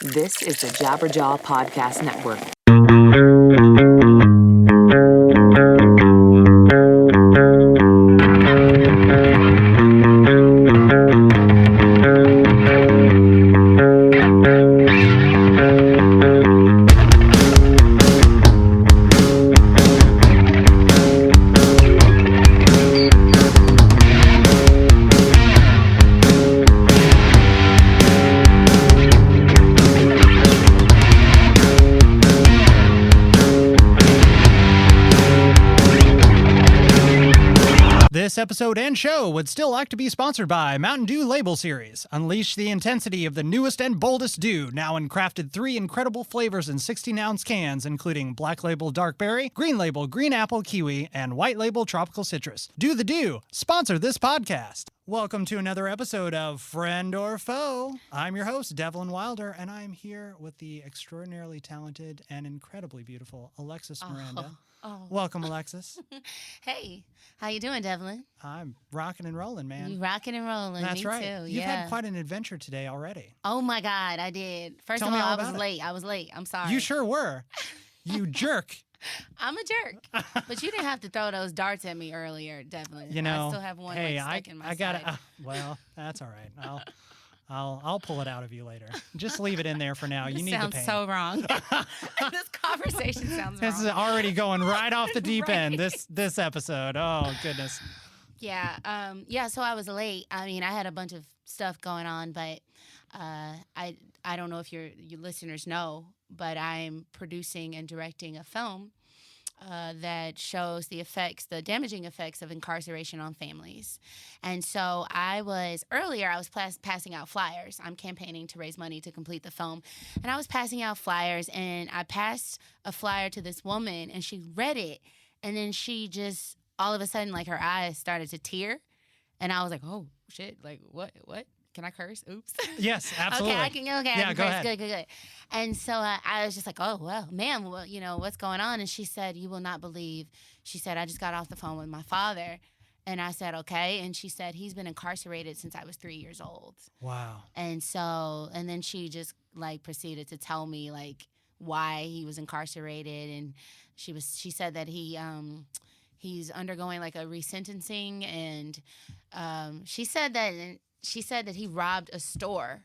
This is the Jabberjaw Podcast Network. This episode and show would still like to be sponsored by Mountain Dew Label Series. Unleash the intensity of the newest and boldest dew, now in crafted 3 incredible flavors in 16-ounce cans, including Black Label Dark Berry, Green Label Green Apple Kiwi, and White Label Tropical Citrus. Do the Dew. Sponsor this podcast. Welcome to another episode of Friend or Foe. I'm your host, Devlin Wilder, and I'm here with the extraordinarily talented and incredibly beautiful Alexis Miranda. Welcome, Alexis. Hey, how you doing, Devlin? I'm rocking and rolling, man. You rocking and rolling. That's Me right. too. You've had quite an adventure today already. Oh my God, I did. First Tell of me all, all I was about late. I was late. I'm sorry. You sure were. You jerk. I'm a jerk. But you didn't have to throw those darts at me earlier, Devlin. You know, I still have one stuck in my I got side. it. Well, that's all right. I'll pull it out of you later. Just leave it in there for now. You need the pain. Sounds so wrong. This conversation sounds wrong. This is already going right off the deep end. This episode. Oh goodness. Yeah. So I was late. I mean, I had a bunch of stuff going on, but I don't know if your listeners know, but I'm producing and directing a film that shows the damaging effects of incarceration on families. And so I was passing out flyers. I'm campaigning to raise money to complete the film. And I was passing out flyers, and I passed a flyer to this woman, and she read it. And then she just, all of a sudden, like, her eyes started to tear. And I was like, oh, shit, like, what? Can I curse? Oops. Yes, absolutely. Okay, I can Yeah, curse. go ahead. Good. And so I was just like, oh, well, ma'am, what's going on? And she said, you will not believe. She said, I just got off the phone with my father. And I said, okay. And she said, he's been incarcerated since I was 3 years old. Wow. And then she just, like, proceeded to tell me, like, why he was incarcerated. And she said that he's undergoing, like, a resentencing. And she said that he robbed a store,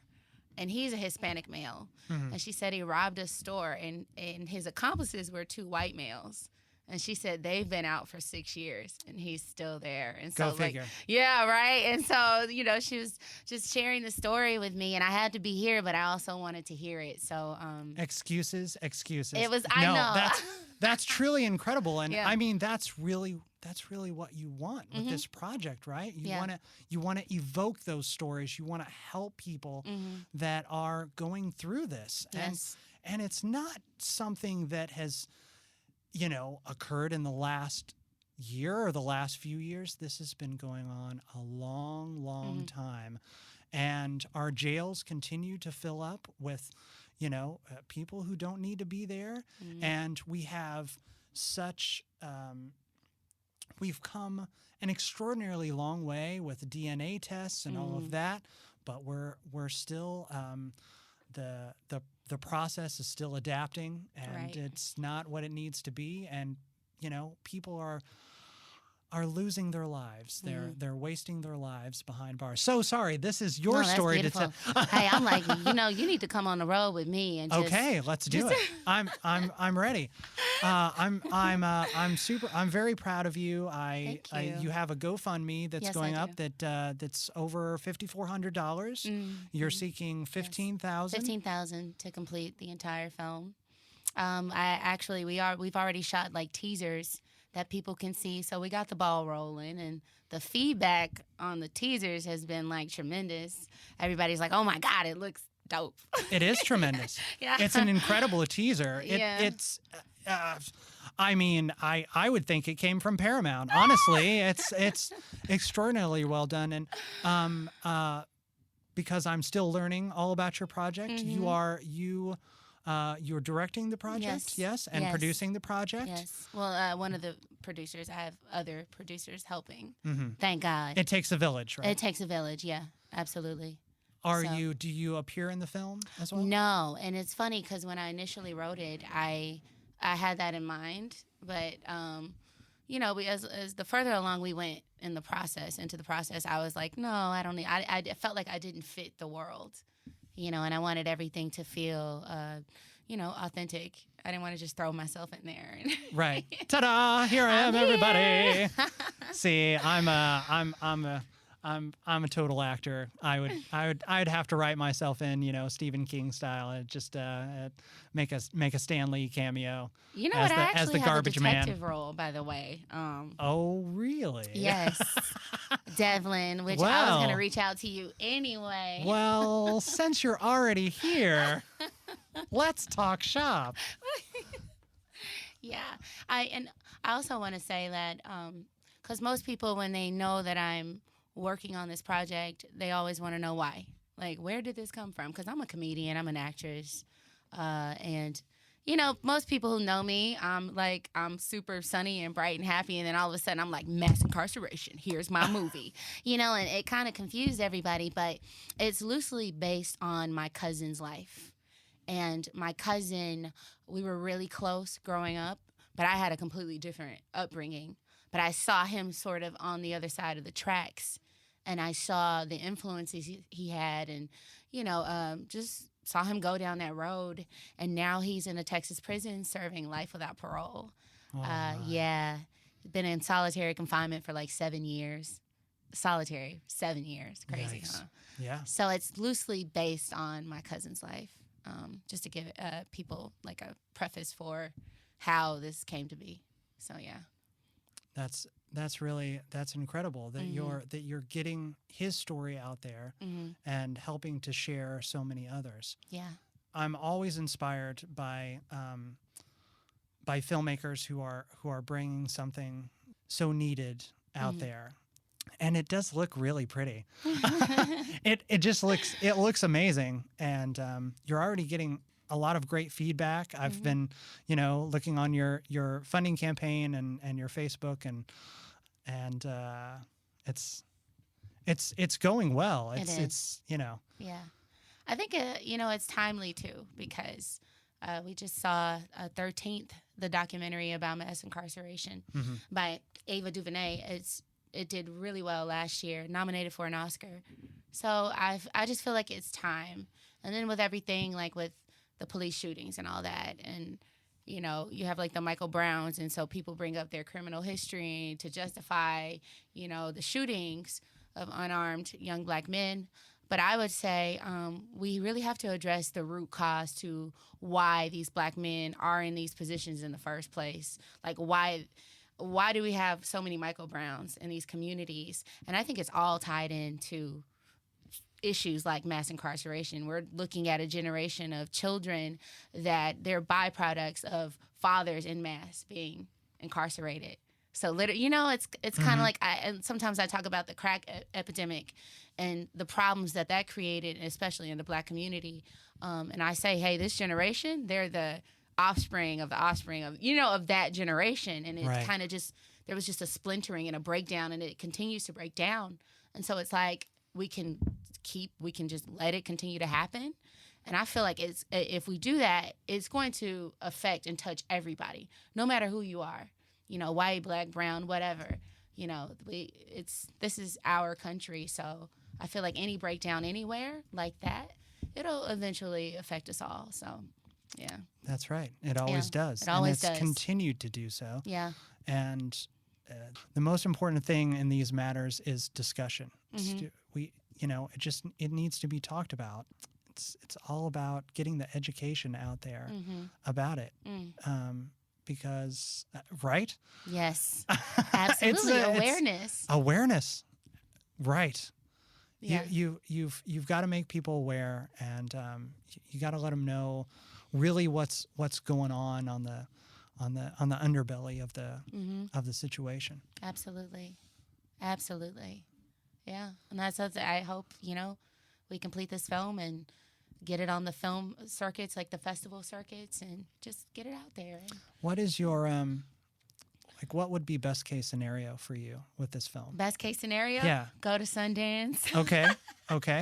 and he's a Hispanic male. Mm-hmm. And she said he robbed a store, and his accomplices were 2 white males. And she said they've been out for 6 years, and he's still there. And so, Go figure. Yeah, right. And so, she was just sharing the story with me, and I had to be here, but I also wanted to hear it. So, Excuses. It was. I know. That's truly incredible, and Yeah. I mean that's really what you want with this project, right? You want to evoke those stories. You want to help people that are going through this, Yes. and it's not something that has, occurred in the last year or the last few years. This has been going on a long time, and our jails continue to fill up with people who don't need to be there. And we have we've come an extraordinarily long way with DNA tests and all of that, but we're still, the process is still adapting, and it's not what it needs to be. And, people are losing their lives. They're wasting their lives behind bars. So sorry, this is your story to tell. Hey, I'm like, you need to come on the road with me and okay, let's do it. I'm ready. I'm very proud of you. Thank you. You have a GoFundMe that's going up that's over $5,400. You're seeking $15,000. $15,000 to complete the entire film. We've already shot, like, teasers that people can see. So we got the ball rolling, and the feedback on the teasers has been, like, tremendous. Everybody's like, oh my God, it looks dope. It is tremendous. Yeah. It's an incredible teaser. Yeah. It's I mean, I would think it came from Paramount. Honestly, it's extraordinarily well done. And because I'm still learning all about your project, you're directing the project, yes, and producing the project. Yes. Well, one of the producers. I have other producers helping. Thank God. It takes a village, right? It takes a village. Yeah, absolutely. Do you appear in the film as well? No, and it's funny because when I initially wrote it, I had that in mind, but as the further along we went into the process, I was like, no, I don't need. I felt like I didn't fit the world, and I wanted everything to feel, authentic. I didn't want to just throw myself in there. Right. Ta-da! Here I am, everybody. See, I'm a total actor. I'd have to write myself in, Stephen King style, and just make a Stan Lee cameo. You know as what? the, I as the actually have a garbage man. detective role, by the way. Oh, really? Yes, Devlin. Which I was going to reach out to you anyway. Well, since you're already here, let's talk shop. Yeah, I also want to say that because most people, when they know that I'm working on this project, they always want to know why. Like, where did this come from? Because I'm a comedian, I'm an actress, and most people who know me, I'm super sunny and bright and happy, and then all of a sudden I'm like, mass incarceration. Here's my movie, and it kind of confused everybody. But it's loosely based on my cousin's life, and my cousin, we were really close growing up, but I had a completely different upbringing. But I saw him sort of on the other side of the tracks, and I saw the influences he had, and just saw him go down that road. And now he's in a Texas prison serving life without parole. Yeah, been in solitary confinement for like 7 years. Solitary 7 years, crazy, Yikes. Huh? Yeah. So it's loosely based on my cousin's life, just to give people like a preface for how this came to be. So yeah. That's incredible that you're getting his story out there and helping to share so many others. Yeah. I'm always inspired by filmmakers who are bringing something so needed out there. And it does look really pretty. It looks amazing, and you're already getting a lot of great feedback. I've been, looking on your funding campaign and your Facebook, and it's going well. It's Yeah. I think it's timely too, because we just saw 13th, the documentary about mass incarceration by Ava DuVernay. It did really well last year, nominated for an Oscar. So I just feel like it's time. And then with everything, like with the police shootings and all that, and you have like the Michael Browns, and so people bring up their criminal history to justify the shootings of unarmed young black men. But I would say we really have to address the root cause to why these black men are in these positions in the first place. Like, why do we have so many Michael Browns in these communities? And I think it's all tied into issues like mass incarceration. We're looking at a generation of children that they're byproducts of fathers in mass being incarcerated. So literally, it's kind of like, and sometimes I talk about the crack epidemic and the problems that created, especially in the black community. And I say, hey, this generation, they're the offspring of that generation. And it kind of there was just a splintering and a breakdown, and it continues to break down. And so it's like, we can just let it continue to happen. And I feel like if we do that, it's going to affect and touch everybody, no matter who you are, white, black, brown, whatever. This is our country. So I feel like any breakdown anywhere like that, it'll eventually affect us all. So, yeah. That's right. It always does. It always does. And it's continued to do so. Yeah. And the most important thing in these matters is discussion. It needs to be talked about. It's all about getting the education out there about it. Because, right? Yes, absolutely. Awareness. Right. Yeah. You've got to make people aware, and you got to let them know really what's going on the underbelly of the situation. Absolutely. Yeah, and that's something I hope we complete this film and get it on the film circuits, like the festival circuits, and just get it out there. What is your what would be best case scenario for you with this film? Best case scenario? Yeah. Go to Sundance. Okay.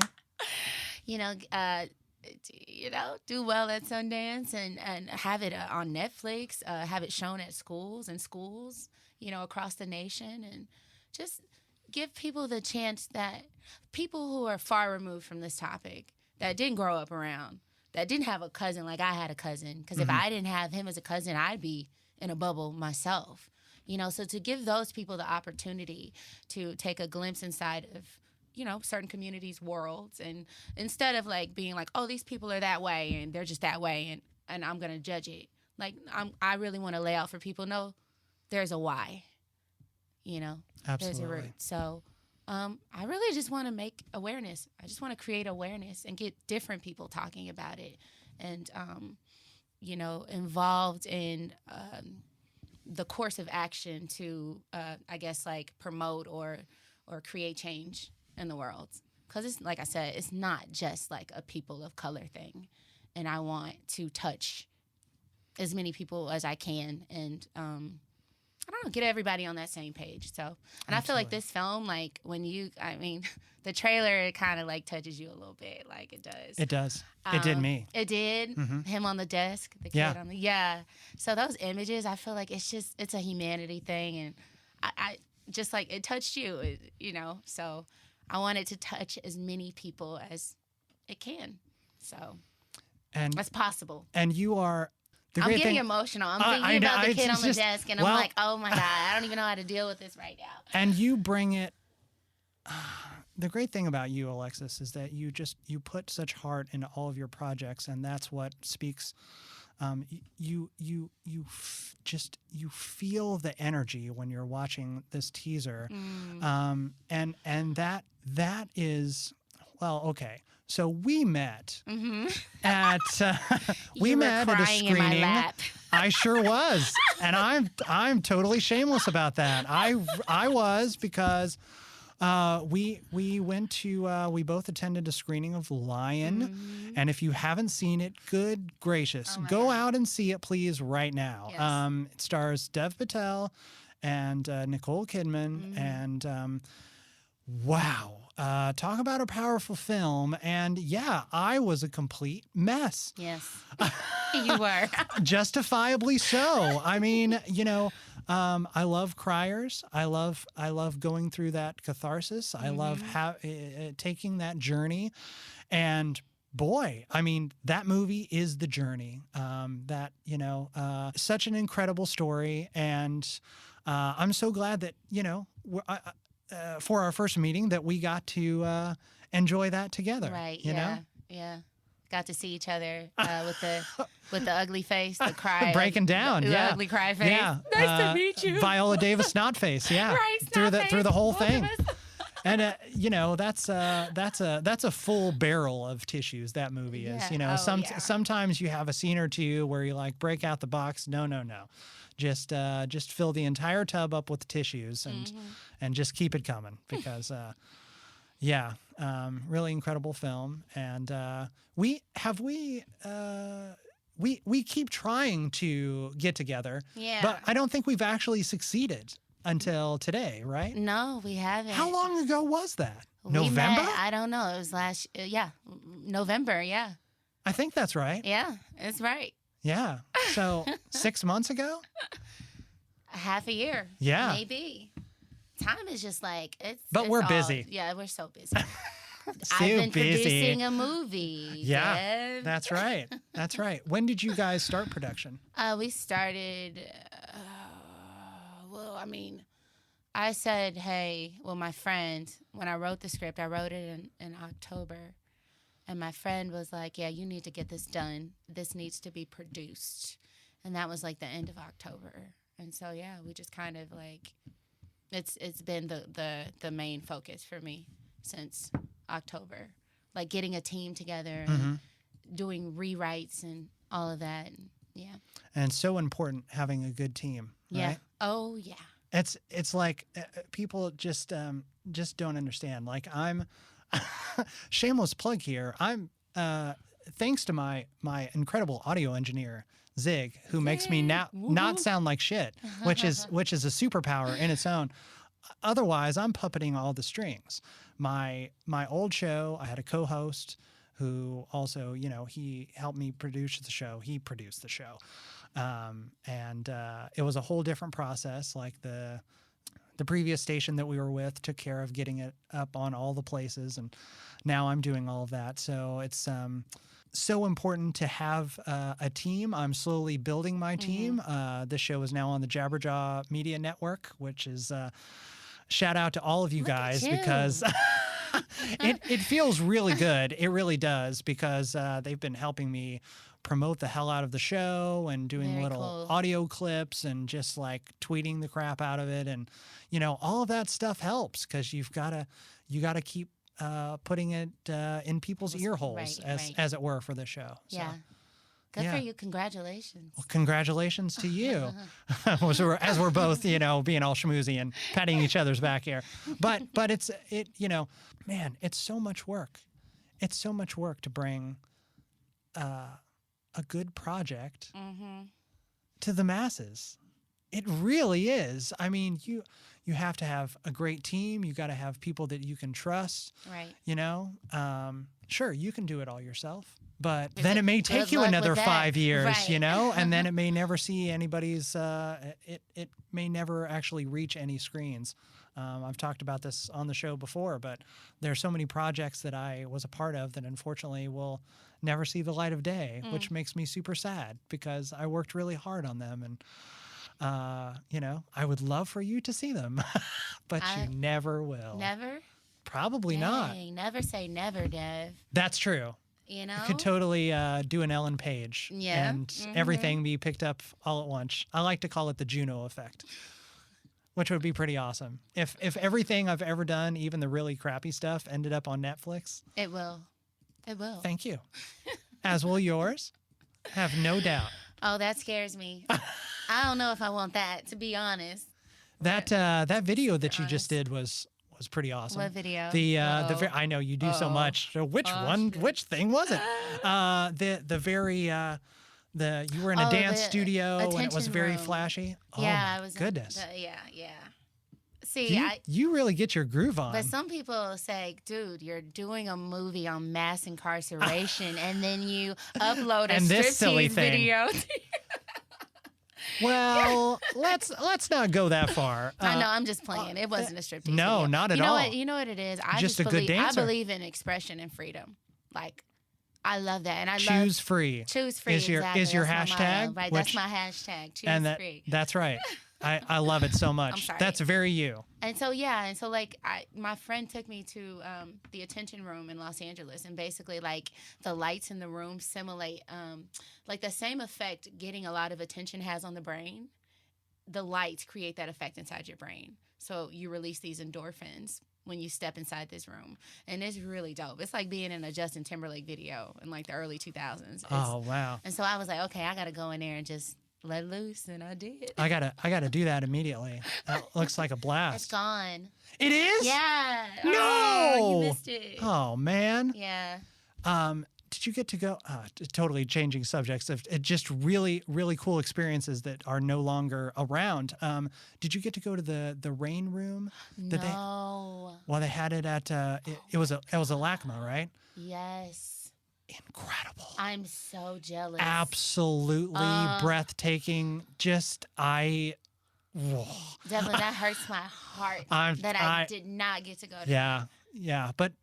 do well at Sundance and have it on Netflix, have it shown at schools, across the nation, and just give people the chance, that people who are far removed from this topic, that didn't grow up around, that didn't have a cousin like I had a cousin, because if I didn't have him as a cousin, I'd be in a bubble myself. So to give those people the opportunity to take a glimpse inside of, certain communities' worlds, and instead of like being like, oh, these people are that way and they're just that way, and I'm gonna judge it. Like I really want to lay out for people, no, there's a why. Absolutely. There's a root. So I really just want to make awareness. I just want to create awareness and get different people talking about it, and involved in the course of action to, I guess, like promote or create change in the world. Because it's, like I said, it's not just like a people of color thing. And I want to touch as many people as I can, and I don't know, get everybody on that same page. So, and Absolutely. I feel like this film, like the trailer, it kind of like touches you a little bit, like it does. It does. It did me. It did. Him on the desk, the kid on the, So those images, I feel like it's a humanity thing, and I just like it touched you, So I wanted to touch as many people as it can. So, and that's possible. And you are. I'm getting emotional. I'm thinking about the kid on the desk, and I'm like, oh my God, I don't even know how to deal with this right now. And you bring it. The great thing about you, Alexis, is that you put such heart into all of your projects, and that's what speaks. You feel the energy when you're watching this teaser, and that is, well, okay. So we met at a screening. In my lap. I sure was, and I'm totally shameless about that. I was, because we both attended a screening of Lion, and if you haven't seen it, good gracious, go out and see it, please, right now. Yes. It stars Dev Patel and Nicole Kidman, and wow. Talk about a powerful film. And yeah, I was a complete mess. Yes, you were. Justifiably so. I mean, I love criers. I love going through that catharsis. I love taking that journey. And boy, I mean, that movie is the journey. Such an incredible story. And I'm so glad that, for our first meeting, that we got to enjoy that together. Right. You know? Yeah. Got to see each other with the ugly face, the cry, breaking down. the ugly cry face. Yeah. Nice to meet you, Viola Davis snot face. Yeah. Right. Through the whole thing. And that's a full barrel of tissues, that movie is. Sometimes you have a scene or two where you like break out the box. No. Just fill the entire tub up with tissues and just keep it coming, because really incredible film. And we keep trying to get together, but I don't think we've actually succeeded until today, right? No, we haven't. How long ago was that? November? November? I don't know. It was November. Yeah. I think that's right. Yeah, it's right. Yeah. So 6 months ago? Half a year. Yeah. Maybe. Time is just like, we're busy. Yeah, we're so busy. So I've been busy. producing a movie. Yeah, Dev. that's right. That's right. When did you guys start production? We started, I said, my friend, when I wrote the script, I wrote it in October. And my friend was like, yeah, you need to get this done. This needs to be produced. And that was like the end of October. And so, yeah, we just kind of like, it's been the main focus for me since October. Like getting a team together and doing rewrites and all of that. And, yeah. And it's so important having a good team, yeah. right? Oh, yeah. It's like people just don't understand. Like I'm... shameless plug here. I'm thanks to my incredible audio engineer Zig, who makes me not sound like shit, which is a superpower in its own. Otherwise, I'm puppeting all the strings. My old show, I had a co-host who also, he helped me produce the show. He produced the show. And it was a whole different process. Like the previous station that we were with took care of getting it up on all the places. And now I'm doing all of that. So it's so important to have a team. I'm slowly building my team. This show is now on the Jabberjaw Media Network, which is shout out to all of you guys because it feels really good. It really does, because they've been helping me promote the hell out of the show and doing Very little cool. audio clips and just like tweeting the crap out of it. And, all of that stuff helps, because you got to keep putting it in people's ear holes, as it were, for the show. Yeah. So, Good for you. Congratulations. well, congratulations to you. as we're both, being all schmoozy and patting each other's back here. But man, it's so much work. It's so much work to bring a good project to the masses. It really is. I mean, you have to have a great team. You got to have people that you can trust. Right. Sure, you can do it all yourself, but then it may take you another 5 years, Right. and then it may never see anybody's, it may never actually reach any screens. I've talked about this on the show before, but there are so many projects that I was a part of that unfortunately will never see the light of day, which makes me super sad, because I worked really hard on them. And, I would love for you to see them, but you never will. Never? Probably not. Dang, never say never, Dev. That's true. You know? You could totally do an Ellen Page Yeah. and everything be picked up all at once. I like to call it the Juno effect, which would be pretty awesome. If everything I've ever done, even the really crappy stuff, ended up on Netflix. It will. It will. Thank you. As will yours. Have no doubt. Oh, that scares me. I don't know if I want that, to be honest. That video that you just did was pretty awesome. What video? I know you do so much. So which thing was it? You were in a dance studio and it was attention very room. flashy. Oh Yeah, my I was. goodness. Yeah. See, You really get your groove on. but some people say, dude, you're doing a movie on mass incarceration, and then you upload a And this silly striptease thing. video. Well, let's not go that far. I know, I'm just playing. It wasn't a striptease. no, video. not at all. You know what it is? I Just a good believe, dancer. I believe in expression and freedom. Like, I love that, and I Choose free. choose free. Is your That's my hashtag? motto. Right, Which- that's my hashtag. Choose And free. that's right. I love it so much. I'm sorry. That's very you. And so like my friend took me to the attention room in Los Angeles, and basically like the lights in the room simulate like the same effect getting a lot of attention has on the brain. The lights create that effect inside your brain, so you release these endorphins when you step inside this room, and it's really dope. It's like being in a Justin Timberlake video in like the early 2000s. Oh wow. And so I was like, okay, I got to go in there and just let loose, and I did. I gotta do that immediately. That looks like a blast. It's gone. It is? Yeah. No. Oh, you missed it. Oh man. Yeah. Did you get to go? Totally changing subjects. Of just really, really cool experiences that are no longer around. Did you get to go to the rain room? No. They had it at. It was a LACMA, right? Yes. Incredible. I'm so jealous. Absolutely breathtaking. Whoa. Devlin, that hurts my heart that I did not get to go to. Yeah. But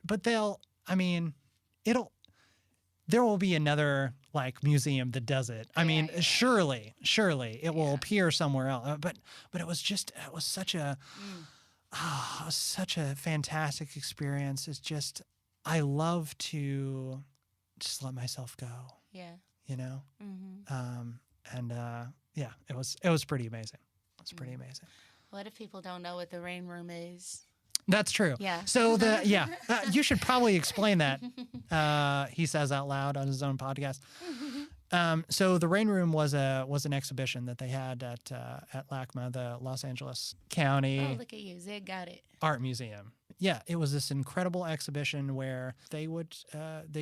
there will be another like museum that does it. I mean, surely it will appear somewhere else. But it was such a fantastic experience. It's just, I love to just let myself go. Yeah. It was pretty amazing. It was pretty amazing. What if people don't know what the rain room is? That's true. Yeah. So you should probably explain that. He says out loud on his own podcast. So the Rain Room was an exhibition that they had at LACMA, the Los Angeles County Oh, look at you. Zig got it. Art Museum. Yeah, it was this incredible exhibition where they would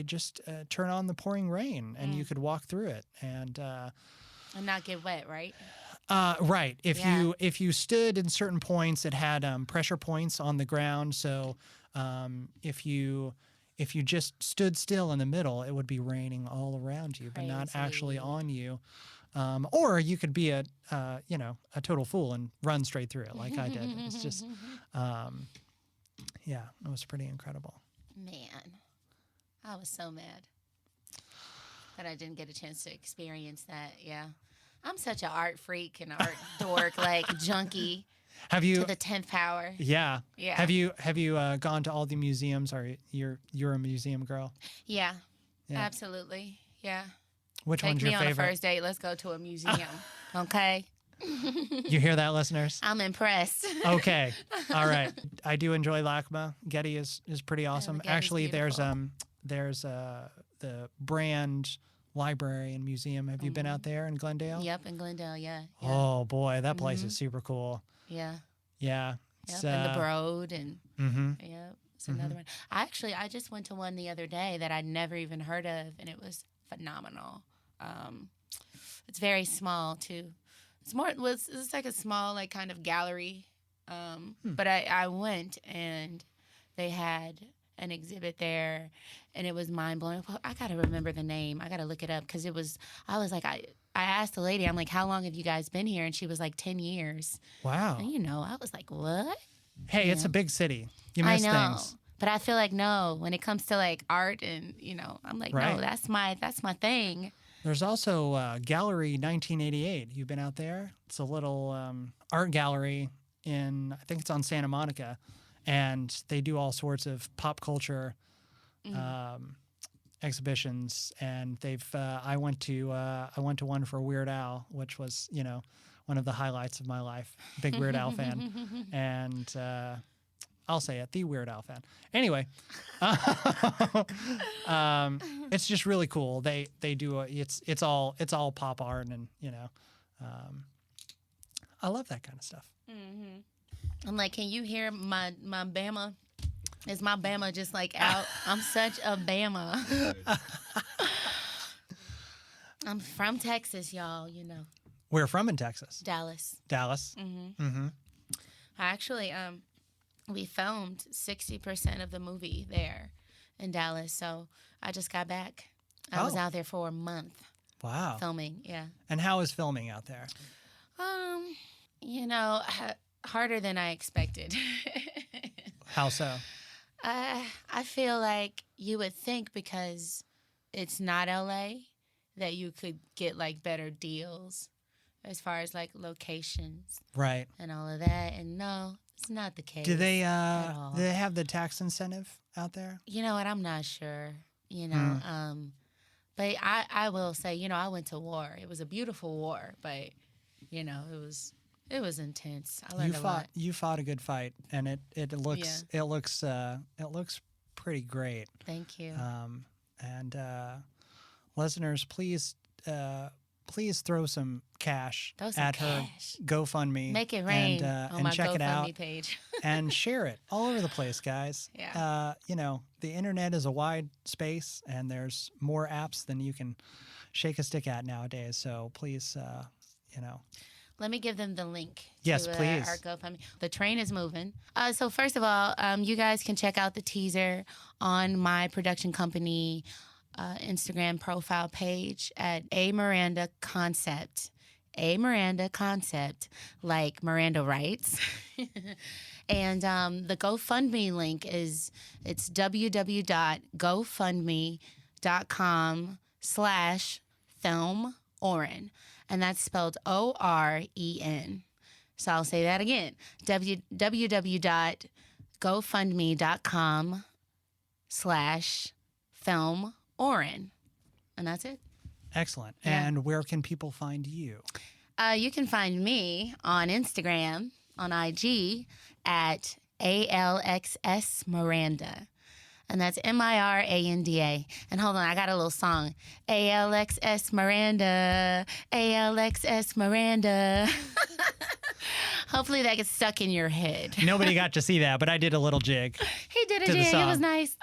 just turn on the pouring rain and you could walk through it and not get wet, right? Right. If you stood in certain points, it had pressure points on the ground. So if you if you just stood still in the middle, it would be raining all around you, but not actually Crazy. on you. Or you could be a total fool and run straight through it like I did. It's just, yeah, it was pretty incredible. Man, I was so mad that I didn't get a chance to experience that. Yeah. I'm such an art freak and art dork, like junkie Have you? to the 10th power. Yeah. Yeah. Have you gone to all the museums? Or you're a museum girl? Yeah, Yeah. absolutely. Yeah. Which Take one's me your on favorite? a first date. Let's go to a museum. Okay. You hear that, listeners? I'm impressed. Okay. All right. I do enjoy LACMA. Getty is pretty awesome. Getty's Actually, beautiful. there's the Brand Library and Museum. Have you been out there in Glendale? Yep, in Glendale, yeah. Oh boy, that place is super cool. Yeah. Yeah. Yep, and the Broad and Mm-hmm. yep, it's another one. I just went to one the other day that I'd never even heard of, and it was phenomenal. It's very small too. It's like a small like kind of gallery. But I went and they had an exhibit there, and it was mind blowing. I gotta remember the name. I gotta look it up because I asked the lady, I'm like, how long have you guys been here? And she was like 10 years. Wow. And I was like, what? Hey, it's a big city. You miss I know. things. But I feel like no, when it comes to like art and I'm like, Right. no, that's my thing. There's also Gallery 1988. You've been out there? It's a little art gallery I think it's on Santa Monica, and they do all sorts of pop culture exhibitions. And I went to one for Weird Al, which was one of the highlights of my life. Big Weird Al fan, and I'll say it, the Weird Al fan. Anyway, it's just really cool. They do it's all pop art, and I love that kind of stuff. I'm like, can you hear my Bama? Is my Bama just like out? I'm such a Bama. I'm from Texas, y'all. We're from in Texas. Dallas. Dallas. Mm-hmm. Actually, we filmed 60% of the movie there in Dallas. So I just got back. I was out there for a month. Wow. Filming, yeah. And how is filming out there? Harder than I expected. How so? I feel like you would think because it's not LA that you could get like better deals as far as like locations, right, and all of that. And no, it's not the case. Do they at all. do they have the tax incentive out there? You know what? I'm not sure. But I will say, I went to war. It was a beautiful war, but it was intense. I learned a lot. You fought a good fight, and it looks pretty great. Thank you. And listeners, please throw some cash at her GoFundMe. Make it rain and on my check GoFundMe it out page. and share it all over the place, guys. Yeah. The internet is a wide space, and there's more apps than you can shake a stick at nowadays. So please, Let me give them the link. Yes, to, please. Our GoFundMe. The train is moving. So first of all, you guys can check out the teaser on my production company Instagram profile page at A Miranda Concept. A Miranda Concept, like Miranda writes. And the GoFundMe link it's www.gofundme.com/film OREN. And that's spelled OREN. So I'll say that again. www.gofundme.com/film OREN. And that's it. Excellent. Yeah. And where can people find you? You can find me on Instagram, on IG, at Alexis Miranda. And that's Miranda. And hold on, I got a little song. Alexis Miranda, Alexis Miranda. Hopefully that gets stuck in your head. Nobody got to see that, but I did a little jig. He did a to the jig. It song. was nice.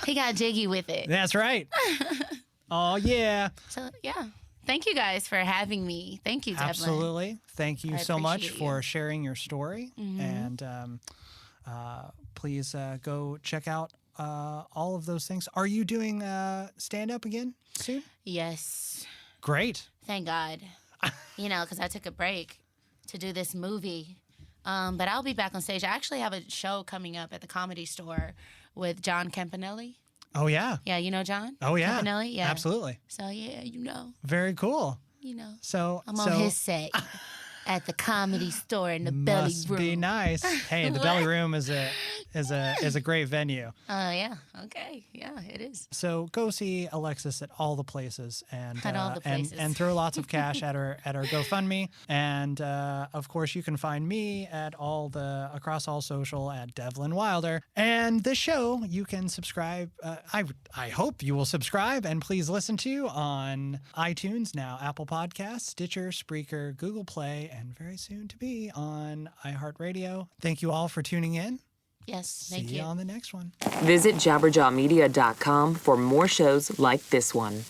He got jiggy with it. That's right. Oh, yeah. So, yeah. Thank you guys for having me. Thank you, Devlin. Absolutely. Thank you I so much appreciate for you. sharing your story. Mm-hmm. And please go check out all of those things. Are you doing stand-up again soon? Yes. Great. Thank God. Because I took a break to do this movie. But I'll be back on stage. I actually have a show coming up at the Comedy Store with John Campanelli. Oh, yeah. Yeah, you know John? Oh, yeah. Campanelli? Yeah. Absolutely. So, yeah, Very cool. So I'm on his set at the Comedy Store in the Belly must Room. be nice. Hey, the Belly Room is a great venue. Yeah. Okay. Yeah, it is. So go see Alexis at all the places and At all the places. and throw lots of cash at her GoFundMe. And of course, you can find me at across all social at Devlin Wilder. And this show you can subscribe. I hope you will subscribe and please listen to on iTunes now, Apple Podcasts, Stitcher, Spreaker, Google Play, and very soon to be on iHeartRadio. Thank you all for tuning in. Yes, thank See you. you on the next one. Visit jabberjawmedia.com for more shows like this one.